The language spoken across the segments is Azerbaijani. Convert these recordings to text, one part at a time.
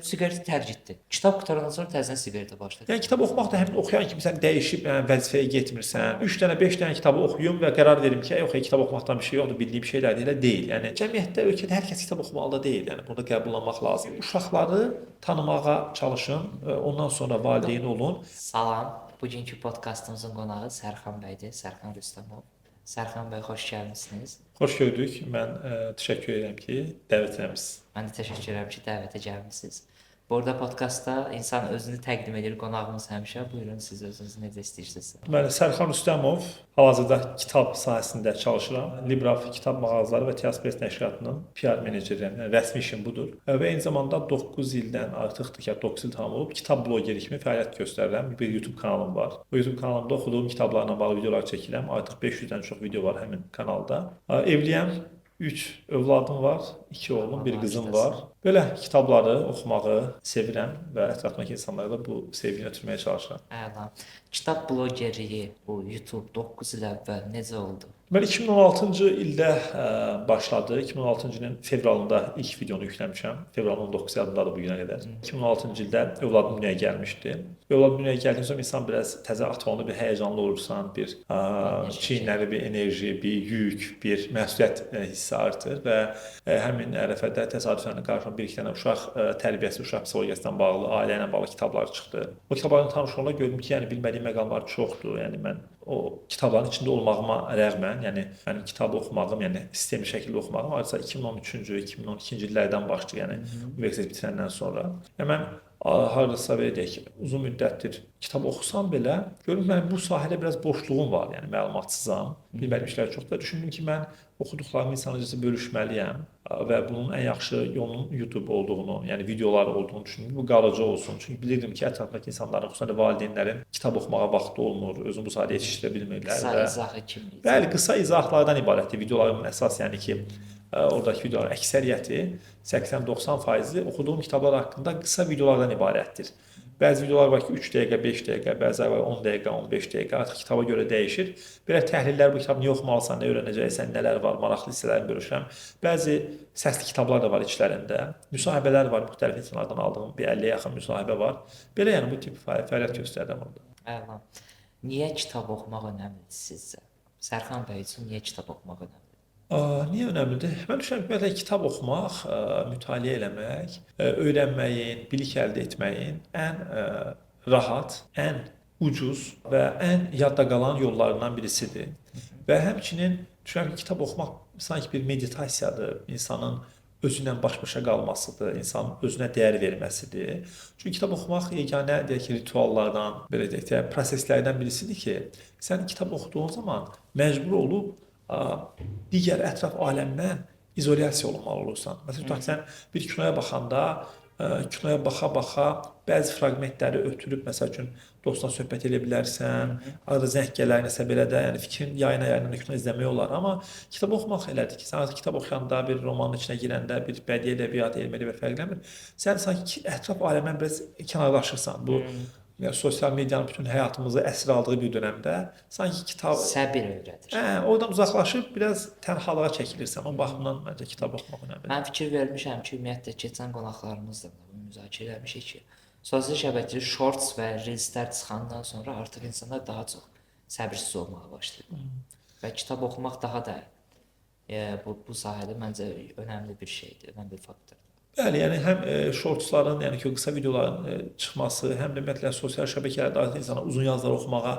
siqareti tərk etdi. Kitab qutarandan sonra təzədən siqaretə başladı. Yəni kitab oxumaq da həmin oxuyan kimi sən dəyişib vəzifəyə getmirsən. 3 dənə, 5 dənə kitabı oxuyum və qərar verim ki, yox, kitab oxumaqdan bir şey yoxdur, bildiyim şeylər elə deyil. Yəni cəmiyyətdə, ölkədə hər kəs kitab oxumalı da deyil. Yəni burada qəbullanmaq lazımdır. Uşaqları tanımağa çalışın, ondan sonra valideyn olun. Salam. Bugünkü podkastımızın qonağı Sərxan bəydir, Sərxan Rüstəmov. Sərxan bəy, xoş gəlmisiniz. Xoş gördük. Mən təşəkkür edirəm ki, dəvət etmisiniz. Mən də təşəkkür edirəm ki, dəvətə gəlmisiniz. Burada podkastda insan özünü təqdim edir, qonağımız həmişə. Buyurun, siz özünüzü necə istəyirsiniz? Mən Sərxan Rüstəmov, hal-hazırda kitab sahəsində çalışıram. Libraf kitab mağazaları və Tiaspress nəşriyyatının PR meneceriyəm. Yəni rəsmi işim budur. Və eyni zamanda 9 ildən artıqdır ki, 9 il tamam olub kitab bloqeri kimi fəaliyyət göstərirəm. Bir YouTube kanalım var. Bu YouTube kanalımda oxuduğum kitablarla bağlı videolar çəkirəm. Artıq 500-dən çox video var həmin kanalda. Evliyəm. 3 övladım var, 2 oğlum, 1 qızım var. Belə kitabları oxumağı sevirəm və ətrafındakı insanlara da bu sevgini ötürməyə çalışıram. Əla. Kitab bloqeriyi bu YouTube 9 il əvvəl necə oldu? Mən 2016-cı ildə başladı. 2016-cı ilin fevralında ilk videonu yükləmişəm. Fevralın 19 yadımdadır bu günə qədər. 2016-cı ildə övladım dünyaya gəlmişdi. Övladım dünyaya gəldikdən sonra insan biraz təzə ata olanda bir həyəcanlı olursan, bir çiyinləri bir enerji, bir yük, bir məsuliyyət hissi artır və həmin ərəfədə təsadüfən qarşıma bir-iki dənə uşaq tərbiyəsi, uşaq psixologiyasından bağlı, ailə ilə bağlı kitablar çıxdı. O kitablarla tanış olanda gördüm ki, yəni bilmədiyim məqamlar çoxdur. Yəni mən o kitabların içində olmağıma rəğmən, yəni mənim kitab oxumağım, yəni sistemli şəkildə oxumağım hardasa 2013-cü, 2012-ci illərdən başlayır, yəni universitet bitirəndən sonra. Yəni mən hardasa deyək ki, uzun müddətdir kitab oxusam belə, görürüm mənim bu sahədə biraz boşluğum var, yəni məlumatsızam, bilmədiyim işlər çoxdur. Düşündüm ki, mən oxuduqlarımı insanlarla bölüşməliyəm və bunun ən yaxşı yolunun YouTube olduğunu, yəni videolar olduğunu düşündüm. Bu qalıcı olsun. Çünki bilirdim ki, ətrafdakı insanların, xüsusən də valideynlərin kitab oxumağa vaxtı olmur, özünü bu sahədə yetişdirə bilmirlər. Qısa izahı kimi. Bəli, qısa izahlardan ibarətdir. Videoların əsas yəni ki, oradakı videoların əksəriyyəti 80-90% oxuduğum kitablar haqqında qısa videolardan ibarətdir. Bəzi videolar var ki, 3 dəqiqə, 5 dəqiqə, bəziləri var 10 dəqiqə, 15 dəqiqə, artıq kitaba görə dəyişir. Belə təhlillər, bu kitabı niyə oxumalısan, nə öyrənəcəksən, nələr var, maraqlı hissələrini bölüşürəm. Bəzi səsli kitablar da var içlərində. Müsahibələr var, müxtəlif insanlardan aldığım bir 50-yə yaxın müsahibə var. Belə yəni bu tip fəaliyyət göstərirəm orada. Əla. Niyə kitab oxumaq önəmlidir sizcə? Sərxan bəy üçün niyə kitab oxumaq önəmlidir? Niyə önəmlidir? Mən düşünürəm ki, kitab oxumaq, mütaliə eləmək, öyrənməyin, bilik əldə etməyin ən rahat, ən ucuz və ən yadda qalan yollarından birisidir. Və həmçinin düşünürəm ki, kitab oxumaq sanki bir meditasiyadır, insanın özünlə baş-başa qalmasıdır, insanın özünə dəyər verməsidir. Çünki kitab oxumaq yeganə deyək ki, rituallardan, belə deyək ki, proseslərdən birisidir ki, sən kitab oxuduğun zaman məcbur olub digər ətraf aləmdən izolyasiya olmalı olursan. Məsələn, sən bir kinoya baxanda, kinoya baxa-baxa bəzi fraqmentləri ötürüb, məsəl üçün, dostla söhbət edə bilərsən, arada zəng gələr, nəsə belə də, yəni fikrin yayına kino izləmək olar. Amma kitab oxumaq elədir ki, sən artıq kitab oxuyanda, bir romanın içinə girəndə, bir bədii ədəbiyyat, elmi ədəbiyyat fərqlənmir. Sən sanki ətraf aləmdən biraz kənarlaşırsan. Bu yəni, sosial medianın bütün həyatımızı əsir aldığı bir dönəmdə sanki kitab Səbir öyrədir. Oradan uzaqlaşıb biraz tənhalığa çəkilirsən. O baxımdan məncə kitab oxumaq önəmlidir. Mən fikir vermişəm ki, ümumiyyətlə keçən qonaqlarımızla da bunu müzakirə etmişik ki, sosial şəbəkədə shorts və reelslər çıxandan sonra artıq insanlar daha çox səbirsiz olmağa başlayır. Və kitab oxumaq daha da bu sahədə məncə önəmli bir şeydir, önəmli bir faktordur. Bəli, yəni həm shortsların, yəni ki, o qısa videoların çıxması, həm də ümumiyyətlə sosial şəbəkələrdə artıq insanlar uzun yazılar oxumağa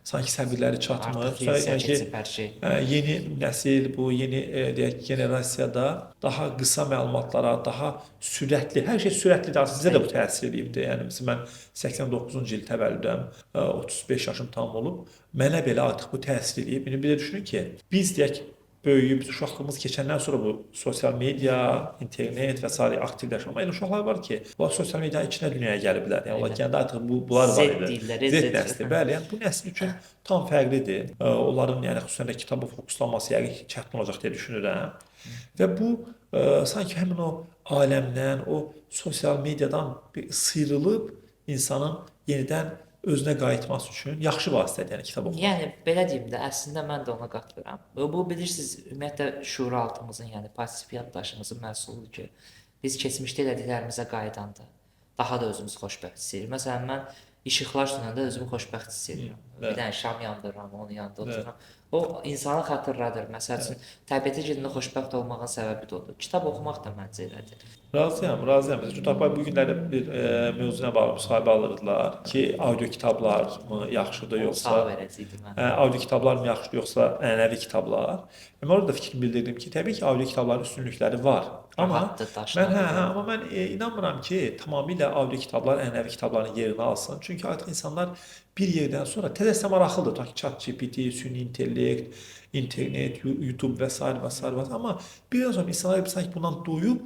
sanki səbirləri çatmır. Artıq keçib yeni nəsil, bu yeni deyək generasiyada daha qısa məlumatlara, daha sürətli, hər şey sürətlidir. Artıq sizə də bu təsir edibdir. Yəni məsələn mən 89-cu il təvəllüdəm, 35 yaşım tamam olub. Mənə belə artıq bu təsir edib. Bir də düşünün ki, biz deyək böyüyüb, uşaqlığımız keçəndən sonra bu sosial media, internet və s. aktivləşmə. Amma elə uşaqlar var ki, bunlar sosial medianın içinə dünyaya gəliblər. Yəni onlar gəndə artıq bunlar var idi. Z nəsli. Bəli, yəni bu nəsil üçün tam fərqlidir. Onların yəni xüsusən də kitaba fokuslanması yəqin ki, çətin olacaq deyə düşünürəm. Və bu sanki həmin o aləmdən, o sosial mediadan bir sıyrılıb insanın yenidən özünə qayıtması üçün yaxşı vasitədir, yəni kitab oxumaq. Yəni belə deyim də, əslində mən də ona qatılıram. Bu bilirsiniz, ümumiyyətlə şuuraltımızın, yəni pasiv yaddaşımızın məhsuludur ki, biz keçmişdə elədiklərimizə qayıdanda daha da özümüzü xoşbəxt hiss edirik. Məsələn, mən işıqlar sönəndə özümü xoşbəxt hiss edirəm. Bir dənə şam yandırıram, onun yanında otururam. O insanı xatırladır. Məsəl üçün, təbiətə gedəndə xoşbəxt olmağın səbəbi də odur. Kitab oxumaq da məncə elədir. Razıyam. Çünki Tutaq bu günləri bir mövzuna bağlı müsahibə alırdılar ki, audio kitablar mı yaxşıdır yoxsa Sağ verəcəkdi mən. audio kitablar mı yaxşıdır yoxsa ənənəvi kitablar? Mən orada da fikrimi bildirdim ki, təbii ki, audio kitabların üstünlükləri var. Amma Rahatdır, daşlanır. amma mən inanmıram ki, tamamilə audio kitablar ənənəvi kitabların yerini alsın. Çünki artıq insanlar bir yerdən sonra tezəsə maraqlıdır. Tutaq ki, ChatGPT, süni intellekt, internet, YouTube və s. və s. Amma biraz sonra insanlar sanki bundan doyub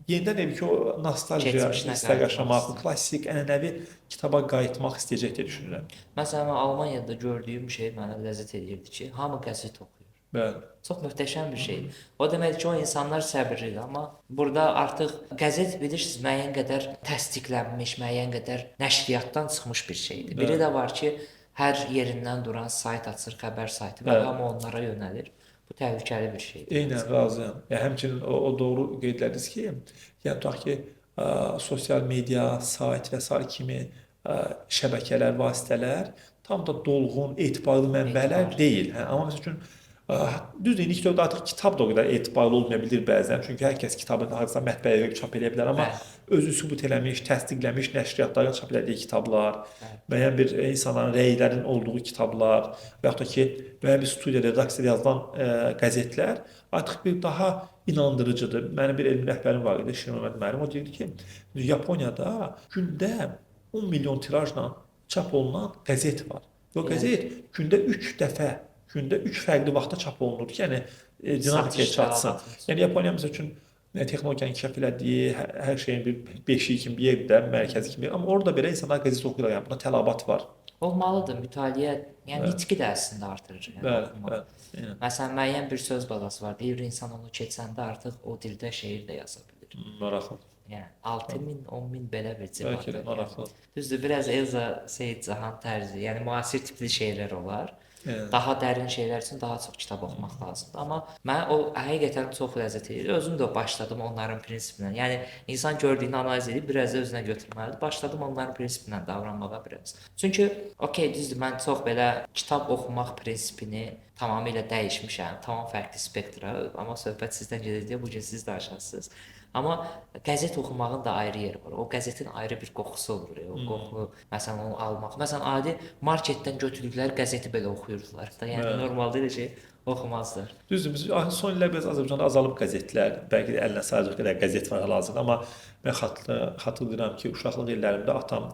yenidən elə ki, o nostaljiya, Keçmişinə hisslər qayıtmaq yaşamaq, istəyir. klassik, ənənəvi kitaba qayıtmaq istəyəcək deyə düşünürəm. Məsələn, mən Almaniyada gördüyüm şey mənə ləzzət edirdi ki, hamı qəzet oxuyur. Bəli. Çox möhtəşəm bir şeydir. O demək ki, o insanlar səbirlidir, amma burada artıq qəzet bilirsiniz, müəyyən qədər təsdiqlənmiş, müəyyən qədər nəşriyyatdan çıxmış bir şeydir. Biri də var ki, hər yerindən duran sayt açır, xəbər saytı və hamı onlara yönəlir. Bu təhlükəli bir şeydir. Eynən razıyam. Yəni həmçinin o doğru qeyd etdiniz ki, yəni tutaq ki, sosial media, sayt və s. kimi şəbəkələr, vasitələr tam da dolğun, etibarlı mənbələr deyil. Amma məsəl üçün düzdür, indiki dövrdə artıq kitab da o qədər etibarlı olmaya bilir bəzən. Çünki hər kəs kitabın hardasa mətbəəyə çap edə bilər, amma özü sübut eləmiş, təsdiqləmiş nəşriyyatların çap elədiyi kitablar, müəyyən bir insanların rəylərinin olduğu kitablar və yaxud da ki, müəyyən bir studiya, redaksiyada yazılan qəzetlər artıq bir daha inandırıcıdır. Mənim bir elmi rəhbərim var idi, Şirin Məhəmməd müəllim. O deyirdi ki, Yaponiyada gündə 10 milyon tirajla çap olunan qəzet var. O qəzet gündə 3 dəfə gündə 3 fərqli vaxtda çap olunur ki, yəni dinamikaya çatsın. Yəni Yaponiya məsəl üçün texnologiyanın inkişaf elədiyi, hər şeyin bir beşiyi kimi bir yerdə, mərkəzi kimi, amma orada belə insanlar qəzet oxuyurlar, yəni buna tələbat var. Olmalıdır, mütaliə, yəni nitqi də əslində artırır. Bəli. Məsələn, müəyyən bir söz balası var. Bir insan onu keçəndə artıq o dildə şeir də yaza bilir. Maraqlı. Yəni 6000, 10000 belə bir civarda. Bəlkə də maraqlı. Düzdür, biraz Elza Seyid Cahan tərzi, yəni müasir tipli şeirlər olar. Daha dərin şeylər üçün daha çox kitab oxumaq lazımdır. Amma mən o həqiqətən çox ləzzət edir. Özüm də başladım onların prinsipindən. Yəni insan gördüyünü analiz edib biraz da özünə götürməlidir. Başladım onların prinsipindən davranmağa biraz. Çünki okey, düzdür, mən çox belə kitab oxumaq prinsipini tamamilə dəyişmişəm. Tamam fərqli spektra. Amma söhbət sizdən gedir, bu gün siz danışarsınız. Amma qəzet oxumağın da ayrı yeri var. O qəzetin ayrı bir qoxusu olur. O qoxu, məsələn, onu almaq. Məsələn, adi marketdən götürdükləri qəzeti belə oxuyurdular da. Yəni normalda elə şey oxumazlar. Düzdür, biz son illər biraz Azərbaycanda azalıb qəzetlər. Bəlkə də əlinə sayacaq qədər qəzet var hal-hazırda, amma mən xatırlayıram ki, uşaqlıq illərimdə atam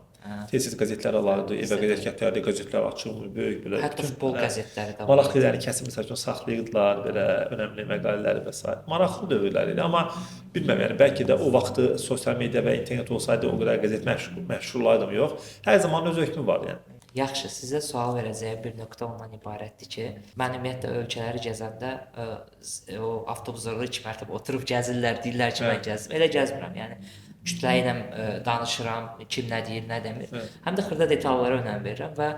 tez-tez qəzetlər alardı, evə qəzet gətirərdi, qəzetlər açılmır, böyük belə. Hətta futbol qəzetləri də var. Maraqlıları kəsib məsəl üçün saxlayırdılar, belə önəmli məqalələri və s. Maraqlı dövrlər idi, amma bilmirəm, yəni bəlkə də o vaxtı sosial media və internet olsaydı o qədər qəzet məşhurlardım yox. Hər zaman öz hökmü var yəni. Yaxşı, sizə sual verəcəyim bir nöqtə ondan ibarətdir ki, mən ümumiyyətlə ölkələri gəzəndə o avtobuslarda 2 mərtəbə oturub gəzirlər, deyirlər ki, mən gəzdim. Elə gəzmirəm, yəni kütlə ilə danışıram, kim nə deyir, nə demir. Həm də xırda detallara önəm verirəm və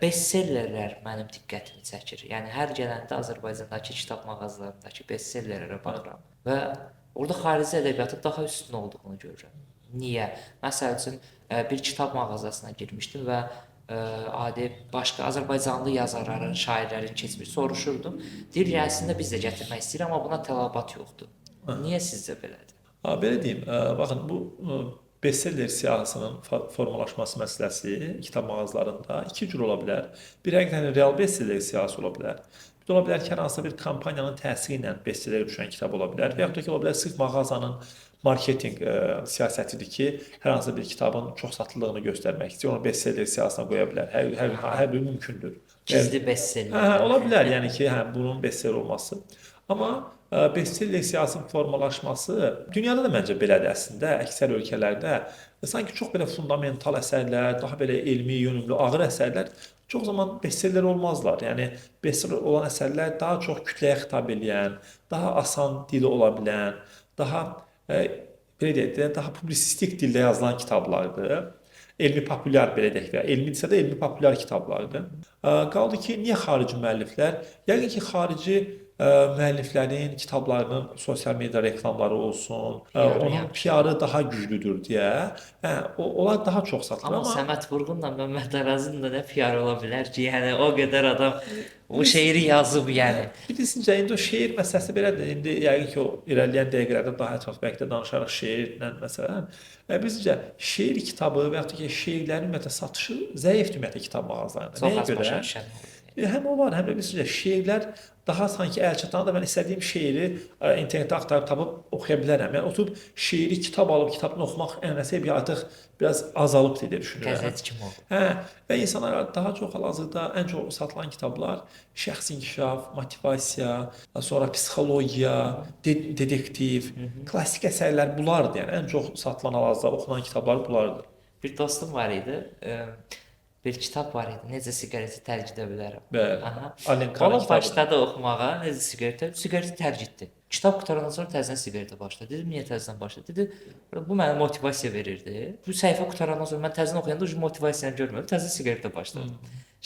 bestsellerlər mənim diqqətimi çəkir. Yəni hər gələndə Azərbaycandakı kitab mağazalarındakı bestsellerlərə baxıram və orada xarici ədəbiyyatın daha üstün olduğunu görürəm. Niyə? Məsəl üçün bir kitab mağazasına girmişdim və adi başqa Azərbaycanlı yazarların, şairlərin keçmiş soruşurdum. Deyir, əslində biz də gətirmək istəyirəm, amma buna tələbat yoxdur. Niyə sizcə belədir? Belə deyim, baxın bu bestseller siyahısının formalaşması məsələsi kitab mağazalarında iki cür ola bilər. Bir həqiqətən real bestseller siyahısı ola bilər. Bir ola bilər ki, hər hansısa bir kampaniyanın təsiri ilə bestsellerə düşən kitab ola bilər. Və yaxud da ki, ola bilər sırf mağazanın marketinq siyasətidir ki, hər hansı bir kitabın çox satıldığını göstərmək istəyir, onu bestseller siyahısına qoya bilər. Hər biri mümkündür. Gizli bestseller. Ola bilər, yəni ki, bunun bestseller olması. Amma bestseller siyasının formalaşması dünyada da məncə belədir əslində, əksər ölkələrdə. Sanki çox belə fundamental əsərlər, daha belə elmi, yönümlü, ağır əsərlər çox zaman bestseller olmazlar. Yəni bestseller olan əsərlər daha çox kütləyə xitab edən, daha asan dili ola bilən, daha belə deyək də, daha publisistik dildə yazılan kitablardır. Elmi populyar belə deyək və elmidirsə də elmi populyar kitablardır. Qaldı ki, niyə xarici müəlliflər? Yəqin ki, xarici müəlliflərin kitablarının sosial media reklamları olsun, PR-ı onun yaxşı. PR-ı daha güclüdür deyə, onlar daha çox satılır. Amma Səməd Vurğunla Məmməd Arazın da nə PR ola bilər ki, yəni o qədər adam o şeiri yazıb yəni. Bilirsincə, indi o şeir məsələsi belədir. İndi yəqin ki, o irəliləyən dəqiqələrdə daha ətraflı bəlkə də danışarıq şeirlə məsələn. Bilirsincə, şeir kitabı və yaxud da ki, şeirlərin ümumiyyətlə satışı zəifdir ümumiyyətlə kitab mağazalarında. Çox Nəyə az başa görə? düşən. Həm o var, həm də bilirsincə, şeirlər daha sanki əlçatanda mən istədiyim şeiri internetdə axtarıb tapıb oxuya bilərəm. Yəni oturub şeiri kitab alıb kitabını oxumaq ənənəsi artıq biraz azalıbdır deyə düşünürəm. Qəzet kimi oldu. Və insanlar daha çox hal-hazırda ən çox satılan kitablar şəxsi inkişaf, motivasiya, sonra psixologiya, detektiv, klassik əsərlər bunlardır. Yəni ən çox satılan hal-hazırda oxunan kitablar bunlardır. Bir dostum var idi. Bir kitab var idi. Necə siqareti tərk edə bilərəm. Bəli. Aha. Alenkanın Onu kitabı. başladı oxumağa. Necə siqareti tərk etdi. Kitab qutarandan sonra təzədən siqaretə başladı. Dedim, niyə təzədən başladı? Dedi, bu mənə motivasiya verirdi. Bu səhifə qutarandan sonra mən təzədən oxuyanda motivasiyanı görmürəm. Təzədən siqaretə başladım.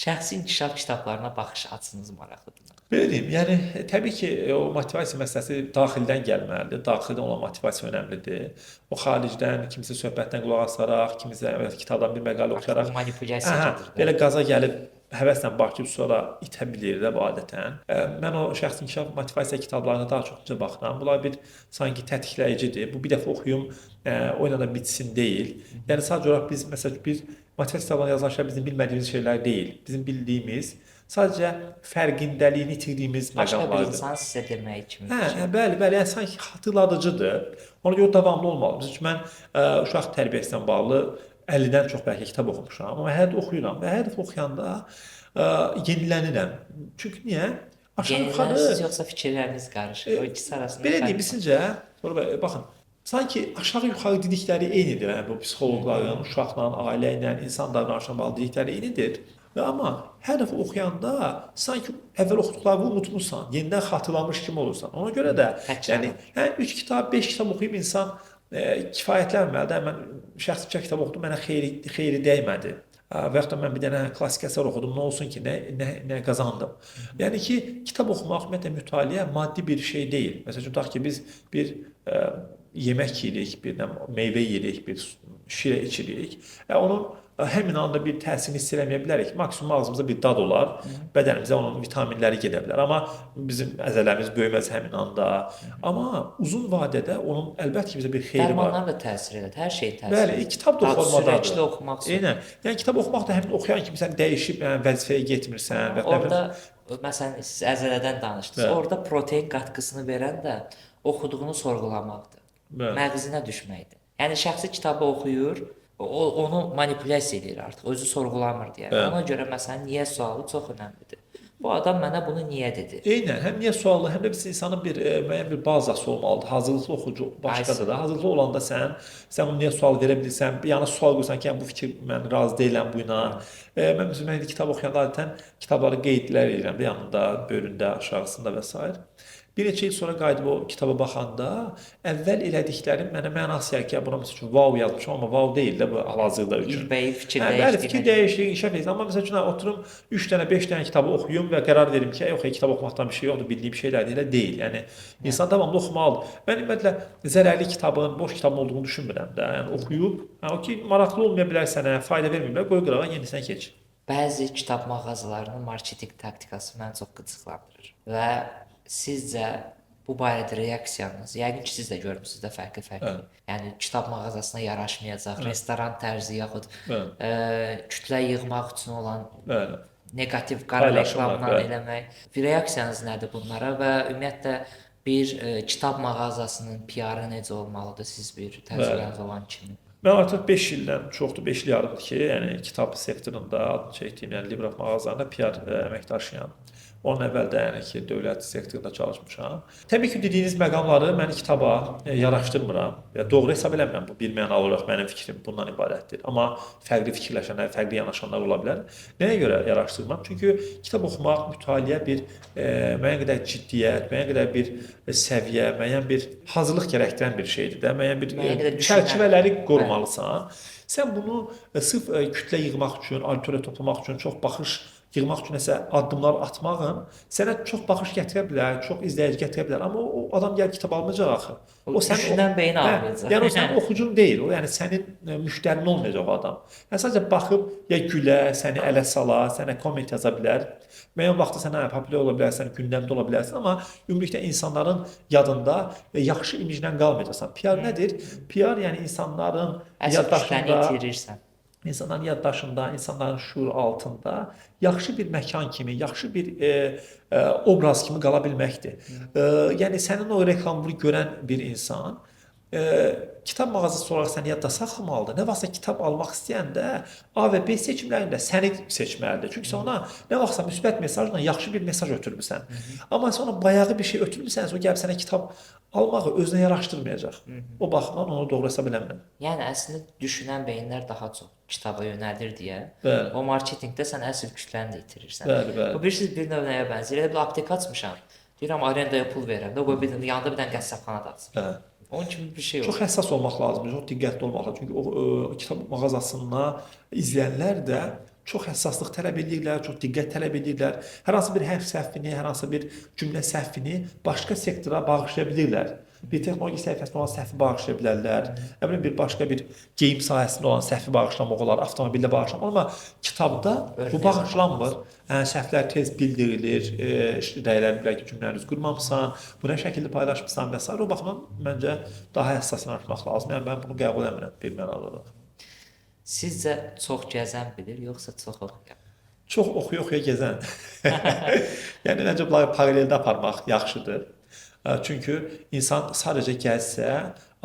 Şəxsi inkişaf kitablarına baxış açınız maraqlıdır. Belə deyim, yəni təbii ki, o motivasiya məsələsi daxildən gəlməlidir. Daxildən olan motivasiya önəmlidir. O xaricdən kimisə söhbətdən qulaq asaraq, kimisə kitabdan bir məqalə oxuyaraq Manipulyasiyadır. belə qaza gəlib həvəslə başlayıb sonra itə bilir də bu adətən. Mən o şəxsi inkişaf motivasiya kitablarına daha çox baxıram. Bunlar bir sanki tetikləyicidir. Bu bir dəfə oxuyum, o ilə də bitsin deyil. Yəni sadəcə olaraq biz məsələn bir motivasiya kitablarını yazan şeylər bizim bilmədiyimiz şeylər deyil. Bizim bildiyimiz sadəcə fərqindəliyini itirdiyimiz Başqa bir məqamlardır. insan sizə demək kimi. Bəli, yəni sanki xatırladıcıdır. Ona görə davamlı olmalı. Çünki mən uşaq tərbiyəsi ilə bağlı 50-dən çox bəlkə kitab oxumuşam, amma hər dəfə oxuyuram və hər dəfə oxuyanda yenilənirəm. Çünki niyə? Yenilənirsiz yoxsa fikirləriniz qarışır? O ikisi arasında belə deyim, sizcə, sonra baxın, sanki aşağı-yuxarı dedikləri eynidir. Yəni bu psixoloqların, uşaqla, ailə ilə, insanların arasında bağlı dedikləri eynidir. Amma hər dəfə oxuyanda sanki əvvəl oxuduqlarını unutmursan, yenidən xatırlamış kimi olursan. Ona görə də yəni 3 kitab, 5 kitab oxuyub insan kifayətlənməlidir. Mən şəxsi kitab oxudum, mənə xeyri dəymədi. Və yaxud da mən bir dənə klassik əsər oxudum, nə olsun ki, nə qazandım. Yəni ki, kitab oxumaq, ümumiyyətlə mütaliə maddi bir şey deyil. Məsələn, tutaq ki, biz bir yemək yeyirik, bir meyvə yeyirik, bir şirə içirik. Onun həmin anda bir təsirini hiss eləməyə bilərik. Maksimum ağzımızda bir dad olar, bədənimizə onun vitaminləri gedə bilər. Amma bizim əzələlərimiz böyüməz həmin anda. Amma uzun vadədə onun əlbəttə ki, bizə bir xeyri var. Dərmanlar da təsir edir, hər şey təsir edir. Bəli, kitab da formadadır. Sürəkli oxumaq üçün. Eynən. Yəni kitab oxumaq da həmin oxuyan kimi sən dəyişib, yəni vəzifəyə getmirsən və orada məsələn siz əzələdən danışdınız. Bəli. Orada protein qatqısını verən də oxuduğunu sorğulamaqdır. Bəli. Məğzinə düşməkdir. Yəni şəxsi kitabı oxuyur, onu manipulyasiya edir artıq, özü sorğulamır deyə. Ona görə məsələn niyə sualı çox önəmlidir. Bu adam mənə bunu niyə dedi? Eynən, həm niyə suallı, həm də biz insanın bir müəyyən bir bazası olmalıdır. Hazırlıqlı oxucu başqadır da. Hazırlıqlı olanda sən bunu niyə sual verə bilirsən? Bir yana sual qoysan ki, bu fikir mən razı deyiləm bu ilə. Mən məsələn kitab oxuyanda adətən kitabları qeydlər edirəm də yanında, bölündə, aşağısında və s. Bir neçə il sonra qayıdıb o kitaba baxanda əvvəl elədiklərim mənə mənası gəlir ki, buna məsəl üçün wow yazmışam, amma wow deyil də bu hal-hazırda üçün. İlbəyi fikir Bəli, fikir dəyişikliyi, inkişaf edir. Amma məsəl üçün oturum 3 dənə, 5 dənə kitabı oxuyum və qərar verim ki, yox, kitab oxumaqdan bir şey yoxdur, bildiyim şeylər elə deyil. Yəni insan davamlı oxumalıdır. Mən ümumiyyətlə zərərli kitabın, boş kitabın olduğunu düşünmürəm də. Yəni oxuyub, o ki maraqlı olmaya bilər sənə, fayda vermir bilər, qoy qırağa yenisinə keç. Bəzi kitab mağazalarının marketinq taktikası məni çox qıcıqlandırır və sizcə bu barədə reaksiyanız, yəqin ki, siz də görmüsünüz də fərqli-fərqli. Yəni kitab mağazasına yaraşmayacaq, restoran tərzi yaxud kütlə yığmaq üçün olan negativ qara reklamlar eləmək. Reaksiyanız nədir bunlara və ümumiyyətlə bir kitab mağazasının PR-ı necə olmalıdır siz bir təcrübəniz olan kimi? Mən artıq 5 ildən çoxdur, 5 il yarımdır ki, yəni kitab sektorunda adını çəkdiyim, yəni Libraf mağazalarında PR əməkdaşıyam. Ondan əvvəl də yəni ki, dövlət sektorunda çalışmışam. Təbii ki, dediyiniz məqamları mən kitaba yaraşdırmıram. Doğru hesab eləmirəm. Bu birmənalı olaraq mənim fikrim bundan ibarətdir. Amma fərqli fikirləşənlər, fərqli yanaşanlar ola bilər. Nəyə görə yaraşdırmıram? Çünki kitab oxumaq, mütaliə bir müəyyən qədər ciddiyyət, müəyyən qədər bir səviyyə, müəyyən bir hazırlıq gərəkdirən bir şeydir də. Müəyyən bir çərçivələri qorumalısan. Sən bunu sırf kütlə yığmaq üçün, auditoriya toplamaq üçün çox baxış yığmaq üçün nəsə addımlar atmağın sənə çox baxış gətirə bilər, çox izləyici gətirə bilər, amma o adam gəlib kitab almayacaq axı. O düşünən beyin almayacaq. Yəni o sənin oxucun deyil, o yəni sənin müştərin olmayacaq o adam. Yəni sadəcə baxıb ya gülə, səni ələ sala, sənə komment yaza bilər. Müəyyən vaxtda sən populyar ola bilərsən, gündəmdə ola bilərsən, amma ümumilikdə insanların yadında yaxşı imiclə qalmayacaqsan. PR nədir? PR yəni insanların Əsl kütləni yaddaşında itirirsən. İnsanların yaddaşında, insanların şuur altında yaxşı bir məkan kimi, yaxşı bir obraz kimi qala bilməkdir. Yəni sənin o reklamını görən bir insan kitab mağazası olaraq səni yadda saxlamalıdır. Nə vaxtsa kitab almaq istəyəndə A və B seçimlərində səni seçməlidir. Çünki sən ona nə vaxtsa müsbət mesajla yaxşı bir mesaj ötürmüsən. Amma sən ona bayağı bir şey ötürmüsənsə, o gəlib sənə kitab almağı özünə yaraşdırmayacaq. O baxımdan onu doğru hesab eləmirəm. Yəni əslində düşünən beyinlər daha çox kitaba yönəlir deyə. Bəli. O marketinqdə sən əsl kütləni də itirirsən. Bəli, bəli. Bu bir növ nəyə bənzəyir? Elə bir apteka açmışam. Deyirəm arendaya pul verirəm. O bir yanında bir dənə qəssabxana da açsın. Bəli. Onun kimi bir şey Çox olur. həssas olmaq lazımdır, çox diqqətli olmaq lazımdır. Çünki o kitab mağazasında izləyənlər də çox həssaslıq tələb edirlər, çox diqqət tələb edirlər. Hər hansı bir hərf səhvini, hər hansı bir cümlə səhvini başqa sektora bağışlaya bilirlər. Bir texnologiya səhifəsində olan səhvi bağışlaya bilərlər. Nə bilim bir başqa bir geyim sahəsində olan səhvi bağışlamaq olar, avtomobildə bağışlamaq, amma kitabda bu bağışlanmır. Yəni səhvlər tez bildirilir, rəylər bilər ki, cümlənizi qurmamısan, bu nə şəkildə paylaşmısan və s. O baxımdan məncə daha həssas yanaşmaq lazımdır. Yəni mən bunu qəbul etmirəm bir mənada. Sizcə çox gəzən bilir, yoxsa çox oxuyan? Çox oxuya gəzən. Yəni məncə bunları paraleldə aparmaq yaxşıdır. Çünki insan sadəcə gəzsə,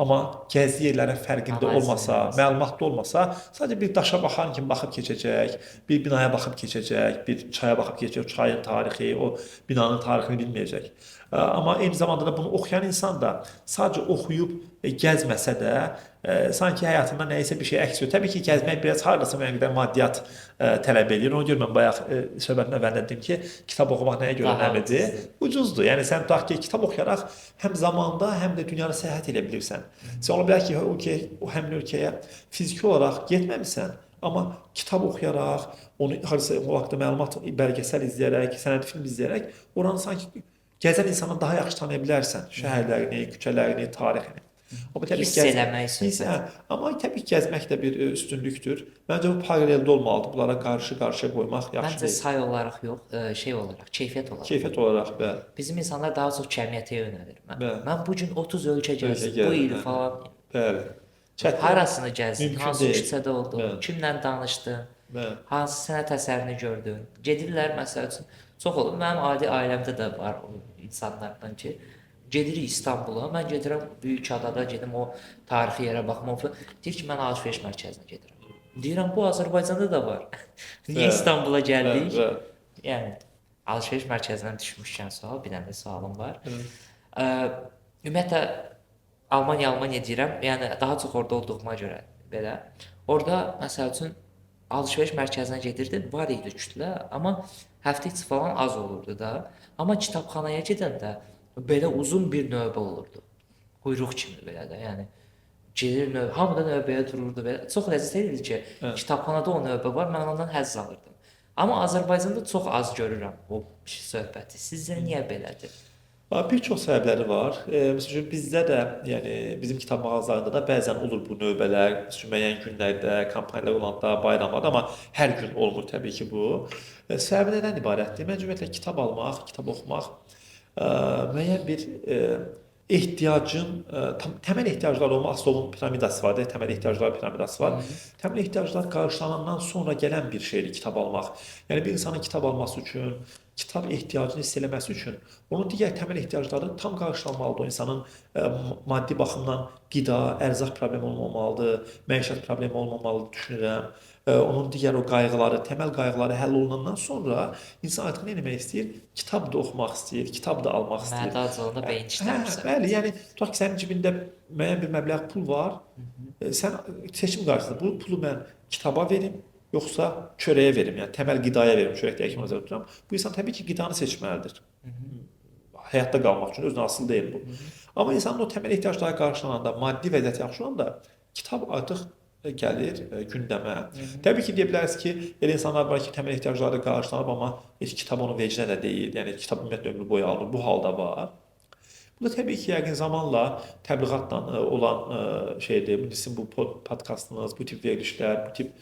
amma gəzdiyi yerlərin fərqində olmasa, məlumatlı olmasa, sadəcə bir daşa baxan kimi baxıb keçəcək, bir binaya baxıb keçəcək, bir çaya baxıb keçəcək, o çayın tarixi, o binanın tarixini bilməyəcək. Amma eyni zamanda da bunu oxuyan insan da sadəcə oxuyub gəzməsə də sanki həyatında nəyisə bir şey əks edir. Təbii ki, gəzmək biraz hardasa müəyyən qədər maddiyyat tələb edir. Ona görə mən bayaq söhbətin əvvəlində dedim ki, kitab oxumaq nəyə görə önəmlidir? Ucuzdur. Yəni sən tutaq ki, kitab oxuyaraq həm zamanda, həm də dünyada səyahət edə bilirsən. Sən ola bilər ki, o həmin ölkəyə fiziki olaraq getməmisən, amma kitab oxuyaraq, onu harasa o vaxtda məlumat, bəlgesəl izləyərək, sənədi film izləyərək oranı sanki gəzən insanı daha yaxşı tanıya bilərsən. Şəhərlərini, küçələrini, tarixini. Hiss eləmək istəyirsən. Amma təbii ki, gəzmək də bir üstünlükdür. Məncə bu paraleldə olmalıdır. Bunlara qarşı-qarşıya qoymaq yaxşı Məncə deyil. say olaraq yox, şey olaraq, keyfiyyət olaraq. Keyfiyyət olaraq, bəli. Bizim insanlar daha çox cəmiyyətə yönəlir. Bəli. Mən bu gün 30 ölkə gəzdim, Ölkə bu il gəzdim, falan. Bəli. Çətin. Harasını gəzdin, Mümkün hansı deyil. küçədə oldun, Bəli. kimlə danışdın, Bəli. hansı sənət əsərini gördün. Gedirlər məsəl üçün. Çox olur. Mənim adi ailəmdə də var o insanlardan ki, gedirik İstanbula, mən gedirəm böyük adada gedim o tarixi yerə baxmaq. Deyir ki, mən alış-veriş mərkəzinə gedirəm. Deyirəm bu Azərbaycanda da var. Niyə Bəli. İstanbula gəldik? Bəli. Yəni alış-veriş mərkəzindən düşmüşkən sual, bir dənə də sualım var. Bəli. Ümumiyyətlə Almaniya deyirəm. Yəni daha çox orada olduğuma görə belə. Orada məsəl üçün alış-veriş mərkəzinə gedirdim, var idi kütlə, amma həftə içi falan az olurdu da. Amma kitabxanaya gedəndə belə uzun bir növbə olurdu. Quyruq kimi belə də. Yəni gedir növbə, hamı da növbəyə dururdu belə. Çox ləzzət edirdi ki, kitabxanada o növbə var, mən ondan həzz alırdım. Amma Azərbaycanda çox az görürəm o söhbəti. Sizcə niyə belədir? Bir çox səbəbləri var. Məsələn, bizdə də, yəni bizim kitab mağazalarında da bəzən olur bu növbələr, məsələn, müəyyən günlərdə, kampaniyalar olanda, bayramlarda, amma hər gün olmur təbii ki bu. Səbəbi nədən ibarətdir? Məncə ümumiyyətlə kitab almaq, kitab oxumaq müəyyən bir ehtiyacın, təməl ehtiyaclar olma, Maslow'un piramidası var, təməl ehtiyaclar piramidası var. Təməl ehtiyaclar qarşılanandan sonra gələn bir şeydir kitab almaq. Yəni bir insanın kitab alması üçün, kitab ehtiyacını hiss eləməsi üçün onun digər təməl ehtiyacları tam qarşılanmalıdır. O insanın maddi baxımdan qida, ərzaq problemi olmamalıdır, məişət problemi olmamalıdır düşünürəm. Onun digər o qayğıları, təməl qayğıları həll olunandan sonra insan artıq nə etmək istəyir? Kitab da oxumaq istəyir, kitab da almaq istəyir. Mədac beyin işləmirsə. Bəli, yəni tutaq ki, sənin cibində müəyyən bir məbləğ pul var. Sən seçim qarşısında bu pulu mən kitaba verim, yoxsa çörəyə verim, yəni təməl qidaya verim, çörəkdəki kimi nəzərdə tuturam. Bu insan təbii ki, qidanı seçməlidir. Həyatda qalmaq üçün özünə asılı deyil bu. Amma insanın o təməl ehtiyacları qarşılananda, maddi vəziyyəti yaxşı olanda kitab artıq gəlir gündəmə. Təbii ki, deyə bilərsiniz ki, elə insanlar var ki, təməl ehtiyacları qarşılanıb, amma heç kitab onun vecinə də deyil. Yəni kitab ümumiyyətlə ömrü boyu alınır. Bu halda var. Bu da təbii ki, yəqin zamanla təbliğatla olan şeydir. Sizin bu podkastınız, bu tip verilişlər, bu tip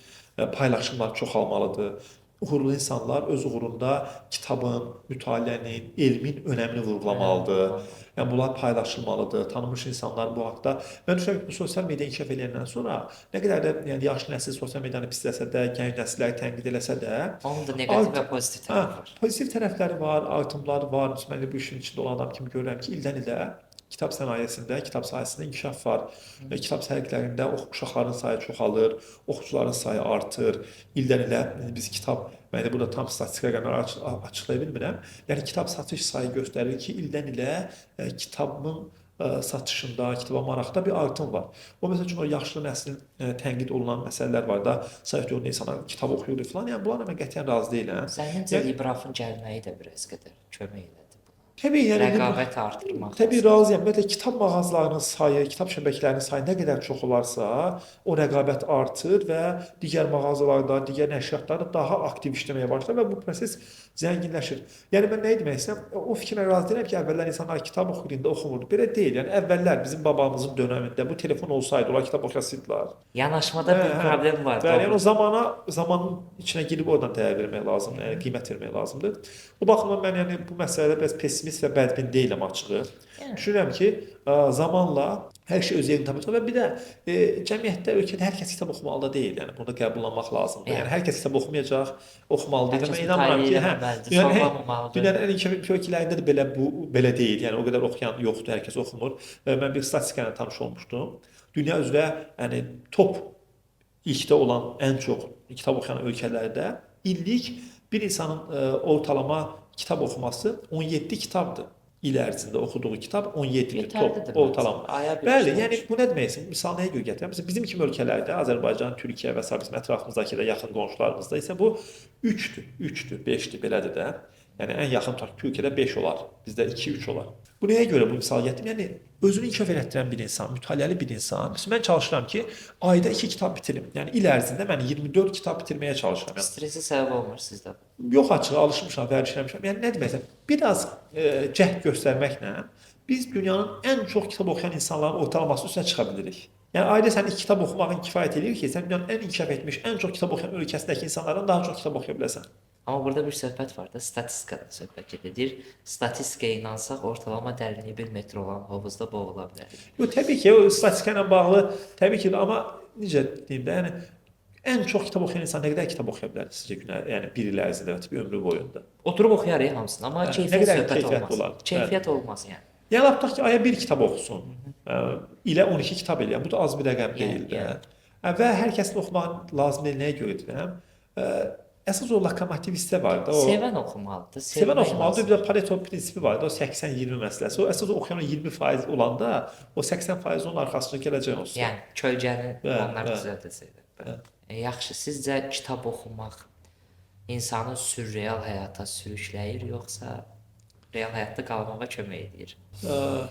paylaşımlar çoxalmalıdır. Uğurlu insanlar öz uğrunda kitabın, mütaliənin, elmin önəmini vurğulamalıdır. Yəni bunlar paylaşılmalıdır. Tanınmış insanlar bu haqda. Mən düşünürəm ki, bu sosial media inkişaf edəndən sonra nə qədər də yəni yaşlı nəsil sosial medianı pisləsə də, gənc nəsilləri tənqid eləsə də, Onun da neqativ və pozitiv tərəfi var. Pozitiv tərəfləri var, artımları var. Mən də bu işin içində olan adam kimi görürəm ki, ildən ilə kitab sənayesində, kitab sahəsində inkişaf var. Kitab sərgilərində uşaqların sayı çoxalır, oxucuların sayı artır. İldən ilə biz kitab, mən də burada tam statistika rəqəmləri açıqlaya bilmirəm. Yəni kitab satış sayı göstərir ki, ildən ilə kitabın satışında, kitaba maraqda bir artım var. O məsəl üçün o yaşlı nəslin tənqid olunan məsələlər var da, sayıq görünən insanlar kitab oxuyur filan. Yəni bunlarla mən qətiyyən razı deyiləm. Zənnimcə İbrafın gəlməyi də biraz qədər kömək elədi. Təbii, yəni Rəqabət artırmaq. Təbii razıyam. Ümumiyyətlə kitab mağazalarının sayı, kitab şəbəkələrinin sayı nə qədər çox olarsa, o rəqabət artır və digər mağazalarda, digər nəşriyyatlarda daha aktiv işləməyə başlar və bu proses zənginləşir. Yəni mən nə demək istəyirəm? O fikirlə razı deyiləm ki, əvvəllər insanlar kitab oxuyanda oxumurdu. Belə deyil. Yəni əvvəllər bizim babamızın dövründə bu telefon olsaydı, onlar kitab oxuyasaydılar. Yanaşmada bir problem var. Bəli, yəni o zamanın içinə girib oradan dəyər vermək lazımdır, yəni qiymət vermək lazımdır. O baxımdan mən yəni bu məsələdə biraz pessimist və bədbin deyiləm açığı. Düşünürəm ki, zamanla hər şey öz yerini tapacaq və bir də cəmiyyətdə, ölkədə hər kəs kitab oxumalı da deyil. Yəni bunu da qəbullanmaq lazımdır. Yəni hər kəs kitab oxumayacaq, oxumalı deyil. Mən inanmıram ki, dünyanın ən inkişaf ölkələrində də belə deyil. Yəni o qədər oxuyan yoxdur, hər kəs oxumur. Mən bir statistika ilə tanış olmuşdum. Dünya üzrə yəni top ilkdə olan ən çox kitab oxuyan ölkələrdə illik bir insanın ortalama kitab oxuması 17 kitabdır. İl ərzində oxuduğu kitab 17 top ortalama. Bəli, yəni bu nə deməkdir? Misal nəyə görə gətirirəm? Məsələn, bizim kimi ölkələrdə, Azərbaycan, Türkiyə və sair bizim ətrafımızdakı da yaxın qonşularımızda isə bu 3-dür, 5-dir belədir də. Yəni ən yaxın tutaq ki, ölkədə 5 olar, bizdə 2-3 olar. Bu nəyə görə bu misal gətirdim? Yəni özünü inkişaf etdirən bir insan, mütaliəli bir insan. Mən çalışıram ki, ayda 2 kitab bitirim. Yəni il ərzində mən 24 kitab bitirməyə çalışıram. Stresi səbəb olmur sizdə. Yox, açığı alışmışam, vərişləmişəm. Yəni nə deməksə, biraz cəhd göstərməklə biz dünyanın ən çox kitab oxuyan insanların ortalaması üstünə çıxa bilirik. Yəni ayda sən 2 kitab oxumağın kifayət edir ki, sən dünyanın ən inkişaf etmiş, ən çox kitab oxuyan ölkəsindəki insanlardan daha çox kitab oxuya biləsən. Amma burada bir söhbət var da, statistikadan söhbət gedir. Statistikaya inansaq, ortalama dərinliyi 1 metr olan hovuzda boğula bilərik. Yox, təbii ki, o statistika ilə bağlı, təbii ki, amma necə deyim də, yəni ən çox kitab oxuyan insan nə qədər kitab oxuya bilər sizcə günə, yəni bir il ərzində və bir ömrü boyunda? Oturub oxuyarıq hamısını, amma keyfiyyət söhbət olmaz. Keyfiyyət olmaz yəni. Yəni laptaq ki, aya 1 kitab oxusun. İlə 12 kitab eləyən. Bu da az bir rəqəm deyil də. Və hər kəsin oxumaq lazım deyil, nəyə görə deyirəm? Əsas o lokomotiv hissə var da. Sevən oxumalıdır. Sevən oxumalıdır. Bir də Pareto prinsipi var da, o 80-20 məsələsi. O əsas oxuyan 20% olanda, o 80% onun arxasında gələcək olsun. Yəni kölgəni onlar düzəldəcəklər. Yaxşı, sizcə kitab oxumaq insanı sürreal həyata sürükləyir, yoxsa real həyatda qalmağa kömək edir?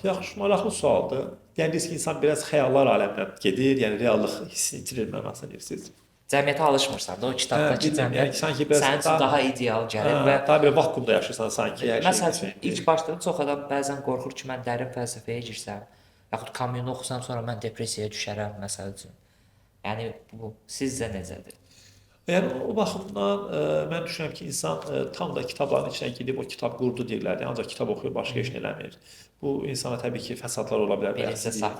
Yaxşı, maraqlı sualdır. Yəni ki, insan biraz xəyallar aləminə gedir, yəni reallıq hissini itirir mənasını deyirsiniz. Cəmiyyətə alışmırsan da, o kitabdakı cəmiyyət sənin üçün daha ideal gəlir və daha bir vakuumda yaşayırsan sanki. Məsələn, ilk başlarda çox adam bəzən qorxur ki, mən dərin fəlsəfəyə girsəm, yaxud Camus'u oxusam sonra mən depressiyaya düşərəm, məsəl üçün. Yəni bu sizcə necədir? Yəni o baxımdan mən düşünürəm ki, insan tam da kitabların içinə gedib o kitab qurdu deyirlər. Ancaq kitab oxuyur, başqa heç nə eləmir. Bu insana təbii ki, fəsadlar ola bilər,